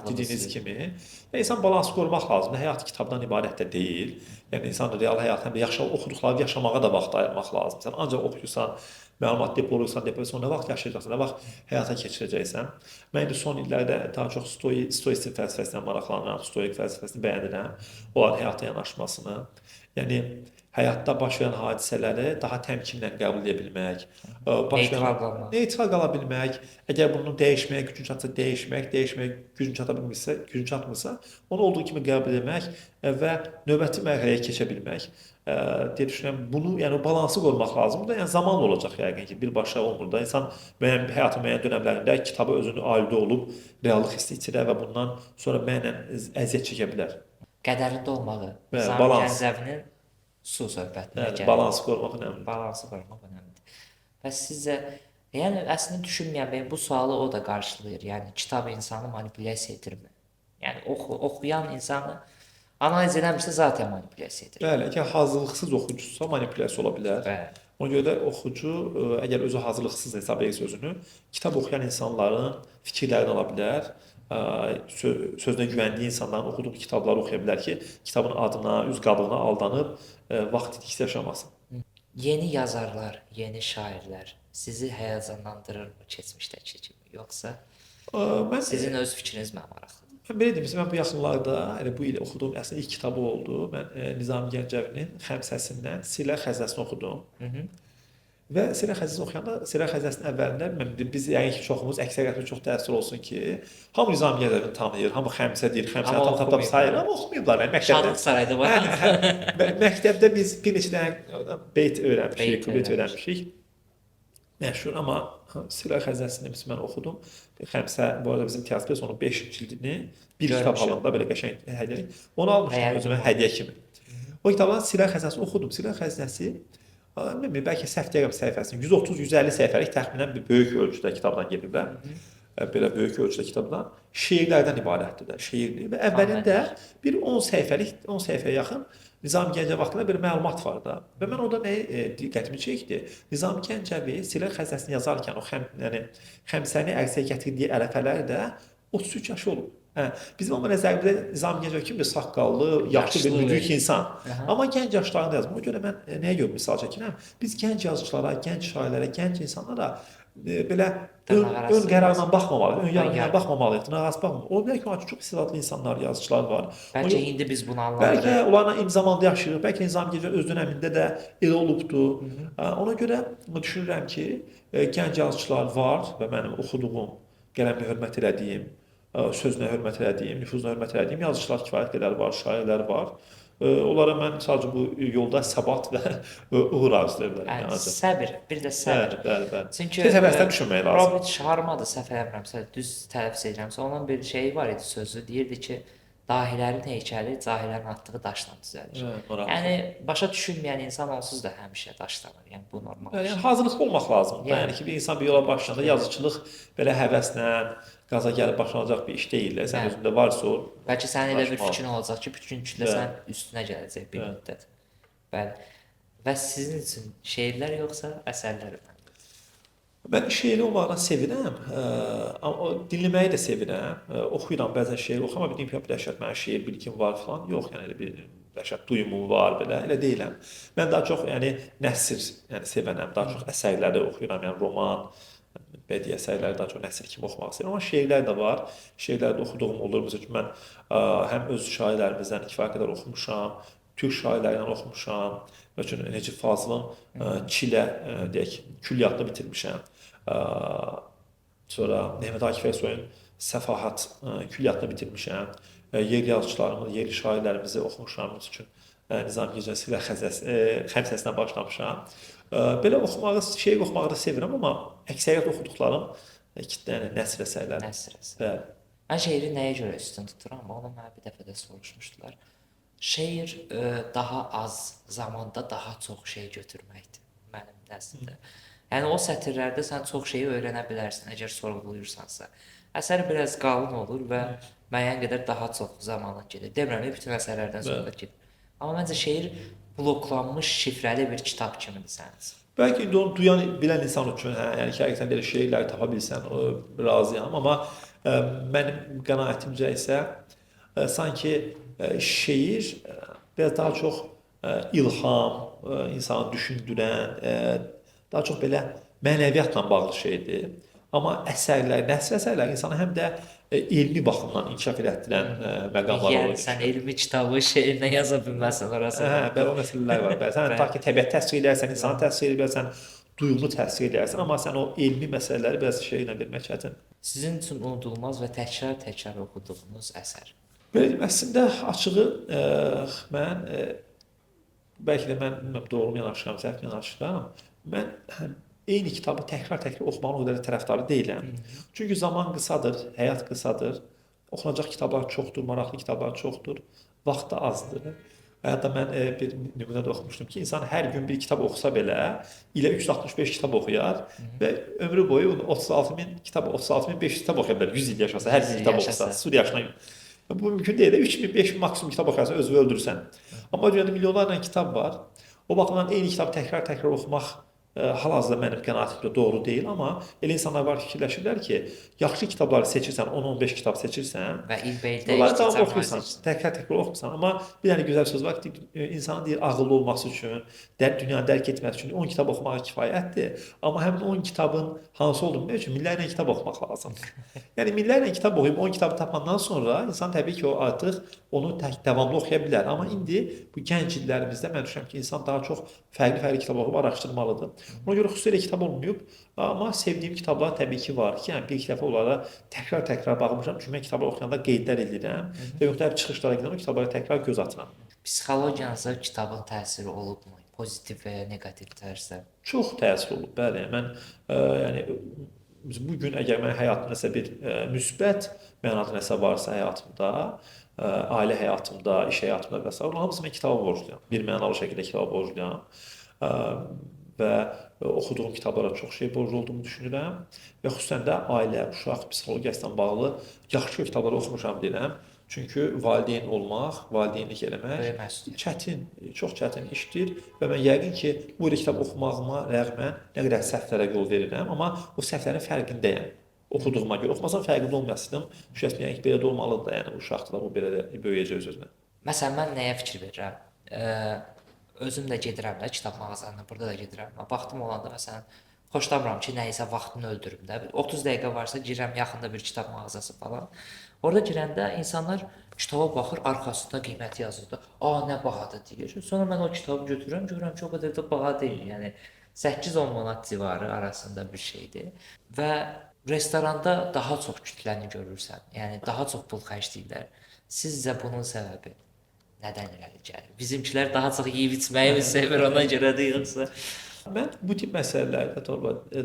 dediyiniz kimi. İnsan balansı qorumaq lazımdır. Həyat kitabdan ibarət də deyil. Yəni insan real həyat həm də oxuduqları yaşamağa da vaxt ayırmaq lazımdır. Sən ancaq oxuyursan, məlumat depoluyursan, nə vaxt yaşayacaqsan, nə vaxt həyata keçirəcəksən. Mən indi son illərdə daha çox stoistik fəlsəfəsinə maraqlanıram, stoik fəlsəfəsini bəyənirəm. Onların həyata yanaşmasını. Yəni həyatda baş verən hadisələri daha təmkinlə qəbul edə bilmək, neytral qala bilmək, əgər bunu dəyişməyə gücün çatsa dəyişmək, dəyişməyə gücün çatmırsa, onu olduğu kimi qəbul etmək və növbəti mərhələyə keçə bilmək. Deyə düşünürəm, bunu, yəni balansı qorumaq lazımdır. Yəni zamanla olacaq yəqin ki, birbaşa olmur da. İnsan həyatın müəyyən dönəmlərində kitaba özünü aludə olub, reallıq hissi itirər və bundan sonra mənlə əziyyət çəkə bilər. qədərində olmağı, Bəli, Nizami balans. Gəncəvinin su söhbətinə Bəli, gəlir. balans qorumaq önəmlidir. Balansı qorumaq önəmlidir. Bəs sizcə, yəni əslində düşünməyən bəy bu sualı o da qarşılayır. Yəni kitab insanı manipulyasiya edirmi? Yəni oxuyan insanı analiz eləmirsə zaten manipulyasiya edir. Bəli, əgər hazırlıqsız oxucusa manipulyasiya ola bilər. Bəli. Ona görə də oxucu əgər özü hazırlıqsız hesab edirsə özünü, kitab oxuyan insanların fikirlərini ala bilər. Sözünə güvəndiyi insanların oxuduğu kitabları oxuya bilər ki, kitabın adına, üz qabığına aldanıb vaxt itkisi yaşamasın. Yeni yazarlar, yeni şairlər sizi həyəcanlandırırmı keçmişdəki kimi, yoxsa Mən sizin öz fikriniz mənə maraqlıdır? Mən belə deyim, mən bu yaxınlarda, elə bu il oxuduğum əslində ilk kitabı oldu. Mən Nizami Gəncəvinin Xəmsəsindən Silə Xəzəsini oxudum. Və Silə Xəzəsini oxuyanda, Silə Xəzəsinin əvvəlində biz yəni ki, çoxumuz, əksəriyyətimiz çox təəssür olsun ki, hamı Nizami Gəncəvini tanıyır, hamı Xəmsə deyir, Xəmsəni tam sayır, amma oxumayıblar. Yəni məktəbdə Şadlıq sarayda var. məktəbdə biz bir neçə dənə beyt öyrənmişik, kuplет öyrənmişik. Məşhur, amma Silə Xəzəsini mən oxudum. Xəmsə, bu arada bizim teatrımız onun 5 cildini bir kitab halında belə qəşəng hədiyyə. Onu almışdım özümə hədiyyə kimi. O kitabdan Silə Xəzəsini oxudum. Silə Xəzəsi bəlkə səhv deyirəm səhifəsini 130-150 səhifəlik təxminən bir böyük ölçüdə kitabdan gedirlər. Belə böyük ölçüdə kitabdan şeirlərdən ibarətdir də, şeirdir və əvvəlində bir 10 səhifəyə yaxın Nizami Gəncəvi haqqında bir məlumat var da. Və mən orada nə diqqətimi çəkdi? Nizami Gəncəvi Silə Xəzəsini yazarkən o yəni Xəmsəni ərsəyə gətirdiyi ərəfələr də 33 yaşı olub. Bizim amma nəzərimizdə Nizami Gəncəvi kimi bir saqqallı, yaşlı bir müdrik insan. Amma gənc yaşlarında yazıb. Ona görə mən nəyə görə misal çəkirəm? Biz gənc yazıçılara, gənc şairlərə, gənc insanlara belə ön qərarla baxmamalıyıq, ön yargıyla baxmamalıyıq, dırnaqarası baxmamalıyıq. Ola bilər ki, orada çox istedadlı insanlar, yazıçılar var. Bəlkə indi biz bunu anlamadıq. Bəlkə onlarla eyni zamanda yaşayırıq, bəlkə Nizami Gəncəvi öz dönəmində də elə olubdu. Ona görə düşünürəm ki, gənc yazıçılar var və mənim oxuduğum, qələmə hörmət elədiyim, sözünə hörmət elədiyim, nüfuzuna hörmət elədiyim yazıçılar kifayət qədər var, şairlər var. Onlara mən sadəcə bu yolda səbat və uğur arzulayıram. Yəni səbir, bir də səbir. Bəli. Çünki tez həvəsdən düşünmək lazım. Robert Sharma da səhv eləmirəmsə, düz tələffüz edirəmsə, onun bir şeyi var idi, sözü deyirdi ki, dahilərin heykəli cahillərin atdığı daşla düzəlir. Yəni başa düşülməyən insan onsuz da həmişə daşlanır. Yəni bu normal. Yəni hazırlıqlı olmaq lazımdır. Yəni ki, bir insan bir yola başlayanda yazıçılıq belə həvəslə qaza gəlib başlanacaq bir iş deyil. Sən özündə varsa o. Bəlkə sənin elə bir fikrin olacaq ki, bütün kütlə sən üstünə gələcək bir müddət. Bəli. Və sizin üçün şeirlər yoxsa əsərlər mi? Mən şeiri olmaqdan sevirəm. Amma dinləməyi də sevirəm. Oxuyuram bəzən şeir oxuyuram, amma deyim ki, dəhşət mənim şeir bilgim var falan. Yox, yəni elə bir dəhşət duyumum var belə. Elə deyiləm. Mən daha çox yəni nəsr, yəni sevənəm. Daha çox əsərləri oxuyuram, yəni roman, bədii əsərləri daha çox nəsr kimi oxumaq istəyirəm. Amma şeirlər də var. Şeirlərdə oxuduğum olur. Məsəl üçün mən həm öz şairlərimizdən kifayət qədər oxumuşam, türk şairlərindən oxumuşam. Məsələn, Necip Fazılın Çilə deyək, külliyyatını bitirmişəm. Sonra Mehmet Akif Ersoyun Səfahat külliyyatını bitirmişəm. Yerli yazıçılarımız, yerli şairlərimizi oxumuşam. Məsəl üçün Nizami Gəncəvi ilə Xəmsəsindən başlamışam. Belə oxumağı, şeir oxumağı da sevirəm, amma əksəriyyət oxuduqlarım nəsr əsərləri. Nəsr əsərləri. Mən şeiri nəyə görə üstün tuturam? Onu mənə bir dəfə də soruşmuşdular. Şeir daha az zamanda daha çox şey götürməkdir mənim nəzdimdə. Yəni o sətirlərdə sən çox şeyi öyrənə bilərsən, əgər sorğuluyursansa. Əsər biraz qalın olur və müəyyən qədər daha çox zamanın gedir. Demirəm, bütün əsərlərdən söhbət gedir. Amma məncə şeir bloklanmış, şifrəli bir kitab kimidir sənin üçün. Bəlkə indi onu duyan, bilən insan üçün, yəni ki, həqiqətən belə şeirləri tapa bilsən, razıyam. Amma mənim qənaətimcə isə sanki şeir biraz daha çox ilham, insanı düşündürən, daha çox belə mənəviyyatla bağlı şeydir. Amma əsərlər, nəsr əsərlər insanı həm də elmi baxımdan inkişaf elətdirən məqamlar olur. Yəni sən elmi kitabı şeirinə yaza bilməzsən orası. Belə o məsələlər var. Sən ta ki təbiət təsvir edərsən, insanı təsvir edərsən, duyğunu təsvir edərsən, amma sən o elmi məsələləri biraz şeirlə vermək çətin. Sizin üçün unudulmaz və təkrar oxuduğunuz əsər. Belə deyim, əslində açığı mən bəlkə də mən doğru yanaşıram, səhv yanaşıram. Mən eyni kitabı təkrar oxumağın o qədər tərəfdarı deyiləm. Çünki zaman qısadır, həyat qısadır. Oxunacaq kitablar çoxdur, maraqlı kitablar çoxdur. vaxt da azdır. Hətta mən bir nümunədə oxumuşdum ki, insan hər gün bir kitab oxusa belə, ilə 365 kitab oxuyar və ömrü boyu 36.500 kitab oxuya bilər. 100 il yaşasa, hər gün kitab oxusa, sur yaşına. Bu mümkün deyil. 3000, 5000 maksimum kitab oxuyarsan özünü öldürürsən. Amma dünyada milyonlarla kitab var. O baxımdan eyni kitabı təkrar-təkrar oxumaq hal-hazırda mənim qənaətimdə doğru deyil, amma elə insanlar var ki, fikirləşirlər ki, yaxşı kitabları seçirsən, 10-15 kitab seçirsən və ilbəil onları davam dəyişdirsən, oxuyursan, təkrar-təkrar oxumusan, amma bir dənə gözəl söz var ki, insanın deyir ağıllı olması üçün, dünyanı dərk etmək üçün 10 kitab oxumağa kifayətdir, amma həmin 10 kitabın hansı olduğunu bilmək üçün minlərlə kitab oxumaq lazımdır. Yəni minlərlə kitab oxuyub 10 kitabı tapandan sonra insan təbii ki, o artıq onu davamlı oxuya bilər. Amma indi bu gənc illərimizdə mən düşünürəm ki, insan daha çox fərqli kitab oxuyub araşdırmalıdır. Ona görə xüsusilə kitab olmayıb, amma sevdiyim kitablar təbii ki var ki, yəni bir iki dəfə onlara təkrar-təkrar baxmışam. Çünki mən kitablar oxuyanda qeydlər edirəm və müxtəlif çıxışlara gedən o kitablara təkrar göz atıram. Psixologiyanıza kitabın təsiri olubmu? Pozitiv və ya negativ tərzdə? Çox təsir olub, bəli. Mən yəni bu gün əgər mən həyatımda nəsə bir müsbət mənada nəsə varsa həyatımda, ailə həyatımda, iş həyatımda və s. onların hamısını mən kitaba borcluyam. Bir mənalı şəkildə kitaba borcluyam. Və oxuduğum kitablara çox şey borclu olduğumu düşünürəm və xüsusən də ailə, uşaq psixologiyasından bağlı yaxşı kitabları oxumuşam deyirəm. Çünki valideyn olmaq, valideynlik eləmək çətin, çox çətin işdir və mən yəqin ki, bu kitab oxumağıma rəğmən nə qədər səhvlərə yol verirəm, amma o səhvlərin fərqindəyəm. Oxuduğuma görə oxumasam fərqində olmayasaydım, düşünürəm ki, belə də olmalıdır da, yəni uşaqlar bu belə də böyüyəcək öz-özünə. Məsələn, mən nəyə fikir verirəm? Özüm də gedirəm də kitab mağazalarına, burada da gedirəm. Vaxtım olanda məsələn xoşlamıram ki, nəyisə vaxtını öldürüm də. 30 dəqiqə varsa girirəm yaxında bir kitab mağazası falan. Orada girəndə insanlar kitaba baxır, arxasında qiyməti yazılır. Nə bahadır deyir. Sonra mən o kitabı götürürəm, görürəm ki, o qədər də baha deyil. Yəni 8-10 manat civarı arasında bir şeydir. Və restoranda daha çox kütləni görürsən. Yəni daha çox pul xərcləyirlər. Sizcə bunun səbəbi nədən irəli gəlir? Bizimkilər daha çox yeyib içməyi mi sevir, ona görədir yoxsa? Mən bu tip məsələlərdə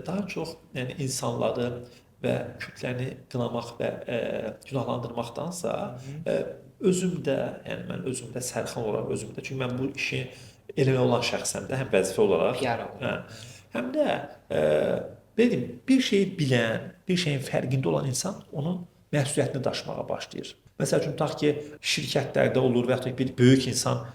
daha çox yəni insanları və kütləni qınamaq və günahlandırmaqdansa özümdə, yəni mən özümdə sərxan olaraq özümdə, çünki mən bu işi eləmək olan şəxsəm də həm vəzifə olaraq, həm də dedim, bir şeyi bilən, bir şeyin fərqində olan insan onun məsuliyyətini daşımağa başlayır. Məsəl üçün, tutaq ki, şirkətlərdə olur və yaxud bir böyük insan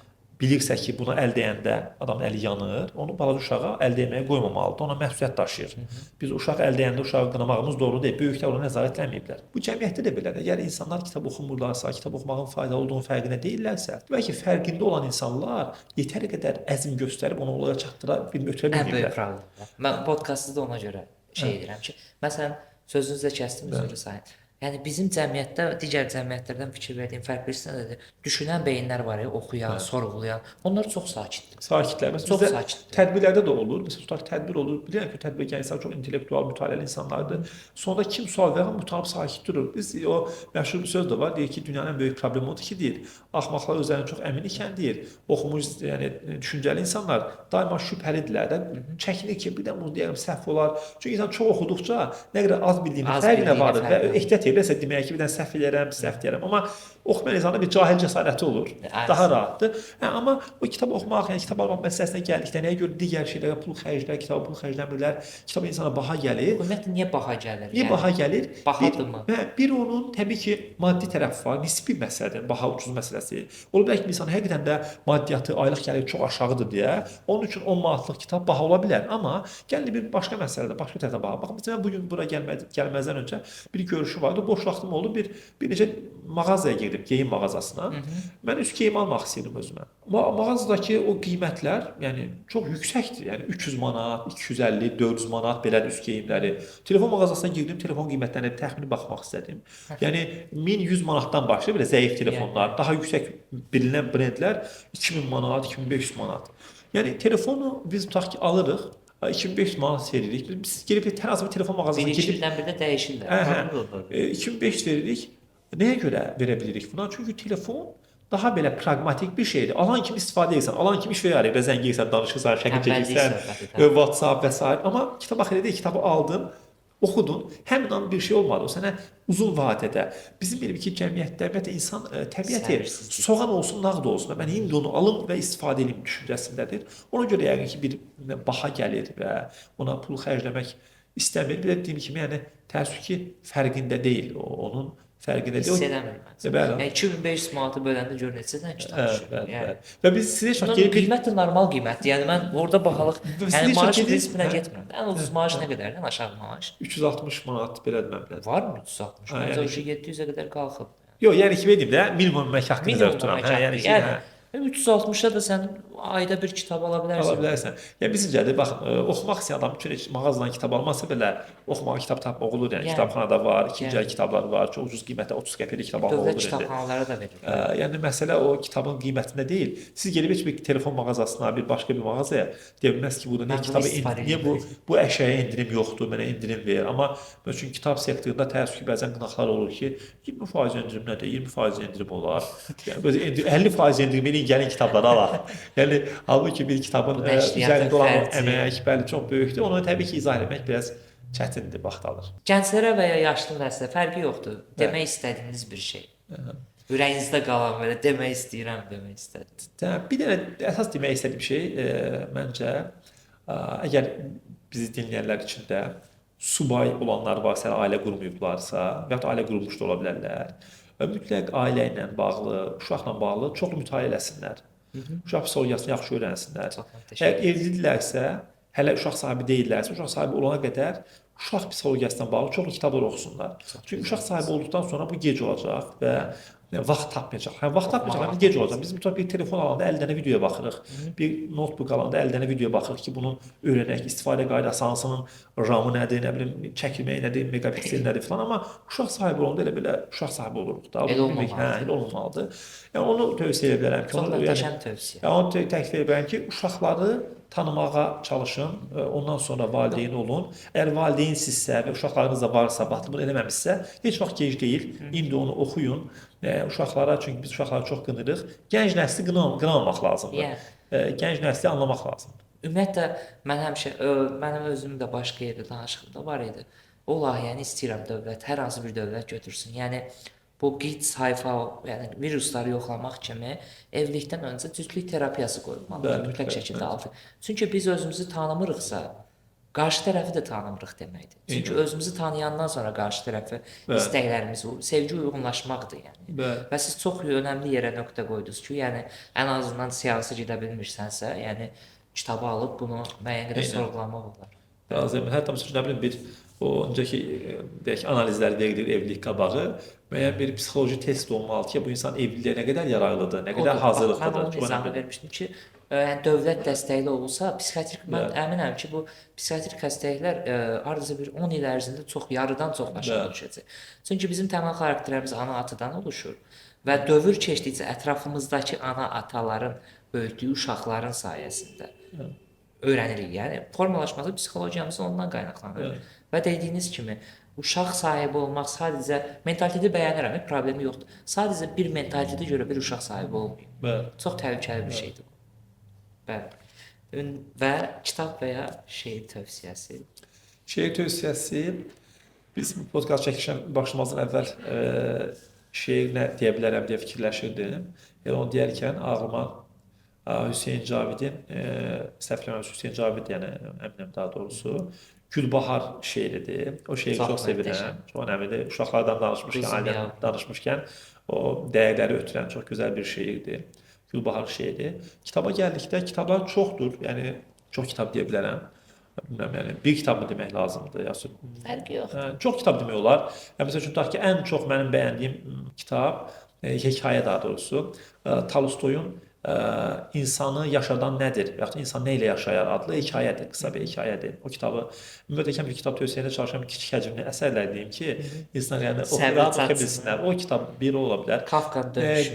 bilirsə ki, buna əl dəyəndə adamın əli yanır, onu balaca uşağa əl dəyməyə qoymamalıdır, ona məsuliyyət daşıyır. Biz uşaq əl dəyəndə uşağı qınamağımız doğru deyil, böyüklər ona nəzarət etməyiblər. Bu cəmiyyətdə də belədir. Əgər insanlar kitab oxumurlarsa, kitab oxumağın faydalı olduğunu fərqində deyillərsə, bəlkə fərqində olan insanlar yetəri qədər əzm göstərib onu onlara çatdıra ötürə bilmirlər. Ən böyük problem. Mən podkastda da ona görə edirəm ki, məsələn, sözünüzü kəsdim, üzr istəyirəm. Yəni bizim cəmiyyətdə digər cəmiyyətlərdən fikir verdiyim fərqli hissədir. Düşünən beyinlər var ya, oxuyan, sorğulayan. Onlar çox sakitdir. Sakitlər. Məsələn, tədbirlərdə də olur. Məsələn, tutaq tədbir olur. Bilirəm ki, tədbir gələn insan çox intellektual, mütaliəli insanlardır. Sonra kim sual verir, mutabıq sakit durur. Biz o məşhur bir söz də var, deyir ki, dünyanın ən böyük problemi odur ki, deyir, axmaqlar özlərini çox əmin ikən deyir, oxumuş, yəni düşüncəli insanlar daima şübhəlidirlər də, çəkinir ki, bir də bunu deyirəm səhv olar. Çünki insan çox oxuduqca nə qədər az bildiyini fərqinə varır və ehtiyat eləsə demək ki, bir dənə səhv eləyərəm, səhv deyərəm. Amma oxumayan insanda bir cahil cəsarəti olur. Daha rahatdır. Amma o kitab oxumaq, yəni kitab almaq məsələsinə gəldikdə nəyə görə digər şeylərə pul xərclər, kitabı pul xərcləmirlər, kitab insana baha gəlir. Ümumiyyətlə niyə baha gəlir? Niyə baha gəlir? Bahadırmı? Bir onun təbii ki, maddi tərəfi var, nisbi məsələdir, baha ucuz məsələsi. Ola bilər ki, insan həqiqətən də maddiyyatı, aylıq gəliri çox aşağıdır deyə, onun üçün 10 manatlıq kitab baha ola bilər. Amma gəlin bir başqa məsələdə, başqa tərəfdən baha. Baxın, məsələn, bu gün bura gəlməzdən öncə bir görüşü vardı. Boş vaxtım oldu, bir necə mağazaya girdim, geyim mağazasına. Mən üst geyim almaq istəyirdim özümə. Mağazadakı o qiymətlər, yəni çox yüksəkdir. Yəni 300 manat, 250, 400 manat belədir üst geyimləri. Telefon mağazasına girdim, telefon qiymətlərinə təxmini baxmaq istədim. Yəni 1100 manatdan başlayır belə zəif telefonlar, daha yüksək bilinən brendlər 2000 manat, 2500 manat. Yəni telefonu biz tutaq ki, alırıq. 2500 manat veririk. Biz gelib hər hansı bir telefon mağazasına gedib ildən bir də dəyişirlər. 2500 veririk. Nəyə görə verə bilirik buna? Çünki telefon daha belə pragmatik bir şeydir. Alan kimi istifadə edirsən, alan kimi iş verir, və zəng edirsən, danışırsan, şəkil çəkirsən, WhatsApp və s. Amma kitaba elə deyil, kitabı aldım. Oxudun, həmin an bir şey olmadı. O sənə uzun vadədə bizim bir ki cəmiyyətdə ümumiyyətlə insan təbiəti Səbirsizlik. soğan olsun, nağd olsun. Mən indi onu alım və istifadə edeyim düşüncəsindədir. Ona görə yəqin ki bir baha gəlir və ona pul xərcləmək istəmir. Bir də dediyim kimi, yəni təəssüf ki fərqində deyil. Onun fərqində Hiss deyil. eləmir məncə. Bəli. Yəni 2500 manatı böləndə gör neçə dənə kitab Bəli, düşür. bəli, Yəni bəli. Və biz sizə çox bunun geri bir qiymət də normal qiymətdir. Yəni mən orada baxalıq. Siz Yəni çox maaş geri- prinsipindən Hə. getmirəm. Ən ucuz maaş nə qədərdir? Ən aşağı maaş. 360 manat belədir mən bilədim. Varmı 360? Ha, Məncə yəni o 700-ə qədər qalxıb. Yox, yəni ki deyim də minimum əmək haqqını Minimum nəzərdə tuturam. əmək haqqı. Yəni ki, Yəni 360-a da sən ayda bir kitab ala ala bilərsən. bilərsən. Yəni bizcədir, bax, oxumaq istəyən adam üçün heç mağazadan kitab almasa belə oxumağa kitab tapmaq olur. Yəni Yəni. kitabxanada var, ikinci Yəni. əl kitablar var, çox ucuz qiymətə 30 qəpiklik kitab almaq Dövlət olur indi. kitabxanaları da verir. Yəni məsələ o kitabın qiymətində deyil. Siz gedib heç bir telefon mağazasına, bir başqa bir mağazaya deyə bilməz ki, burada Mən nə bunu kitabı istifadə niyə bu edirəm. bu əşyaya endirim yoxdur, mənə endirim ver. Amma çünki kitab sektorunda təəssüf ki, bəzən qınaqlar olur ki, 20% endirim nədir? 20% endirim olar. Yəni böyle 50% endirim eləyin, gəlin kitabları alaq. Yəni halbuki bir kitabın Bu nəşriyyatın üzərində olan o fərci. əmək, bəli, çox böyükdür. Onu təbii ki, izah etmək biraz çətindir, vaxt alır. Gənclərə və ya yaşlı nəslə fərqi yoxdur. Demək istədiyiniz bir şey. Ürəyinizdə qalan belə demək istəyirəm, demək istədim. Bir dənə əsas demək istədiyim şey məncə əgər bizi dinləyənlər içində subay olanlar varsa, ailə qurmayıblarsa və ya da ailə qurmuş da ola bilərlər. Mütləq ailə ilə bağlı, uşaqla bağlı çoxlu mütaliə eləsinlər. Uşaq psixologiyasını yaxşı öyrənsinlər. Çox təşəkkür Əgər evlidirlərsə, hələ uşaq sahibi deyillərsə, uşaq sahibi olana qədər uşaq psixologiyasına bağlı çoxlu kitablar oxusunlar. Çünki uşaq sahibi olduqdan sonra bu gec olacaq və vaxt tapmayacaq. Həm vaxt tapmayacaq, həm də gec olacaq. Biz mütləq bir telefon alanda 50 dənə videoya baxırıq. Bir notebook alanda 50 dənə videoya baxırıq ki, bunu öyrənək, istifadə qaydası hansının RAM-ı nədir, nə bilim, çəkilməyi nədir, megapiksel nədir filan. Amma uşaq sahibi olanda elə belə uşaq sahibi oluruq da. Elə olmamalıdır. Hə, elə olmamalıdır. Yəni onu tövsiyə edə bilərəm ki, Çox onu möhtəşəm tövsiyə. onu təklif edə bilərəm ki, uşaqları tanımağa çalışın, ondan sonra valideyn olun. Əgər valideynsizsə və uşaqlarınız da varsa, vaxtı bunu eləməmişsə, heç vaxt gec deyil. İndi onu oxuyun. Uşaqlara, çünki biz uşaqları çox qınırıq. Gənc nəsli qınamamaq lazımdır. Gənc nəsli anlamaq lazımdır. Ümumiyyətlə mən həmişə mənim özüm də başqa yerdə danışığımda var idi. O layihəni istəyirəm dövlət, hər hansı bir dövlət götürsün. Yəni bu qid sayfa, yəni virusları yoxlamaq kimi evlilikdən öncə cütlük terapiyası qoyulmalıdır Bəli, mütləq bəli, şəkildə bəli. altı. Çünki biz özümüzü tanımırıqsa, qarşı tərəfi də tanımırıq deməkdir. Çünki Eyni. özümüzü tanıyandan sonra qarşı tərəfi Bəli. istəklərimiz, sevgi uyğunlaşmaqdır yəni. Bəli. Və siz çox önəmli yerə nöqtə qoydunuz ki, yəni ən azından seansa gedə bilmirsənsə, yəni kitabı alıb bunu müəyyən qədər Eynən. sorğulamaq olar. Lazım. Hətta məsələn nə bilim bir o öncəki deyək ki, analizlər verilir evlilik qabağı. Müəyyən bir psixoloji test olmalı ki, bu insan evliliyə nə qədər yararlıdır, nə qədər Odur. Mən hazırlıqlıdır. onun Çox izahını önəmlidir. vermişdim ki, yəni dövlət dəstəkli olsa, psixiatrik mən Bəli. əminəm ki, bu psixiatrik xəstəliklər hardasa bir 10 il ərzində çox yarıdan çox aşağı Bəli. düşəcək. Çünki bizim təməl xarakterlərimiz ana-atadan oluşur və dövr keçdikcə ətrafımızdakı ana-ataların böyütdüyü uşaqların sayəsində öyrənirik. Yəni formalaşması psixologiyamız ondan qaynaqlanır. Bəli. Və dediyiniz kimi uşaq sahibi olmaq sadəcə mentaliteti bəyənirəm, problemi yoxdur. Sadəcə bir mentalitetə görə bir uşaq sahibi olmayın. Bəli. Çox təhlükəli bir şeydir bu. Bəli. Və kitab və ya şeir tövsiyəsi. Şeir tövsiyəsi biz bu podkast çəkişən başlamazdan əvvəl şeir nə deyə bilərəm deyə fikirləşirdim. Yəni onu deyərkən ağlıma Hüseyn Cavidin səhvləməmiş Hüseyn Cavid yəni əminəm daha doğrusu Gülbahar şeiridir. O şeiri Çox çox sevirəm. möhtəşəm. Çox önəmlidir. Uşaqlardan danışmışkən, Quzum ailədən ya. danışmışkən o dəyərləri ötürən çox gözəl bir şeirdir. Gülbahar şeiri. Kitaba gəldikdə kitablar çoxdur. Yəni çox kitab deyə bilərəm. Bilmirəm, yəni bir kitab mı demək lazımdır, yoxsa Fərqi yox. çox kitab demək olar. Yəni məsəl üçün tutaq ki, ən çox mənim bəyəndiyim kitab, hekayə daha doğrusu, Tolstoyun İnsanı yaşadan nədir və ya insan nə ilə yaşayar adlı hekayədir, qısa bir hekayədir. O kitabı ümumiyyətlə bir kitab tövsiyəndə çalışan kiçik həcmli əsərlər deyim ki, insanlar yəni Səbir oxuya çatsın. bilsinlər. O kitab biri ola bilər. Kafkanın dönüşü.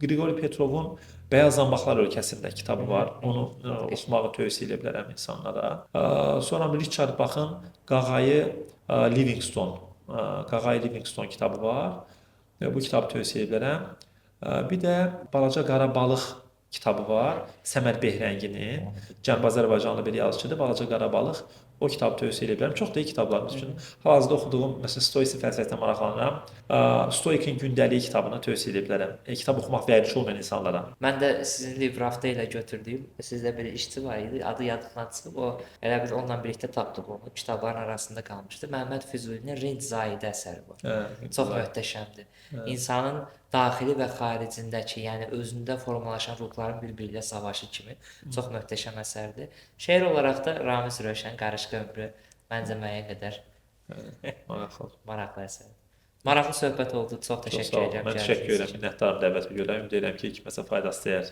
Grigori Petrovun Bəyaz Zanbaqlar ölkəsində kitabı var. Onu oxumağı tövsiyə edə bilərəm insanlara. Sonra Richard Bach'ın Qağayı Livingston kitabı var. Bu kitabı tövsiyə edə bilərəm. Bir də Balaca Qara Balıq kitabı var. Səməd Behrənginin Cənubi Azərbaycanlı bir yazıçıdır, Balaca Qara balıq. O kitabı tövsiyə edə bilərəm. Çox da iyi kitablarımız üçün. Hal-hazırda oxuduğum, məsələn, Stoisi fəlsəfəsinə maraqlanıram. Stoikin gündəliyi kitabını tövsiyə edə bilərəm. Kitab oxumaq vərdiş olmayan insanlara. Mən də sizin Livrafda ilə götürdüyüm, sizdə bir işçi var idi, adı yadımdan çıxıb, o elə biz onunla birlikdə tapdıq onu, kitabların arasında qalmışdı. Məhəmməd Füzulinin Rent Zaidə əsəri var. Çox möhtəşəmdir. İnsanın daxili və xaricindəki, yəni özündə formalaşan ruhların bir-biri ilə savaşı kimi çox möhtəşəm əsərdir. Şeir olaraq da Ramiz Rövşən Qarışqa ömrü məncə müəyyən qədər maraqlı əsərdir. Maraqlı söhbət oldu. Çox təşəkkür edirəm. Mən təşəkkür edirəm. Minnətdaram dəvətə görə. Ümid edirəm ki, kiməsə faydası dəyər.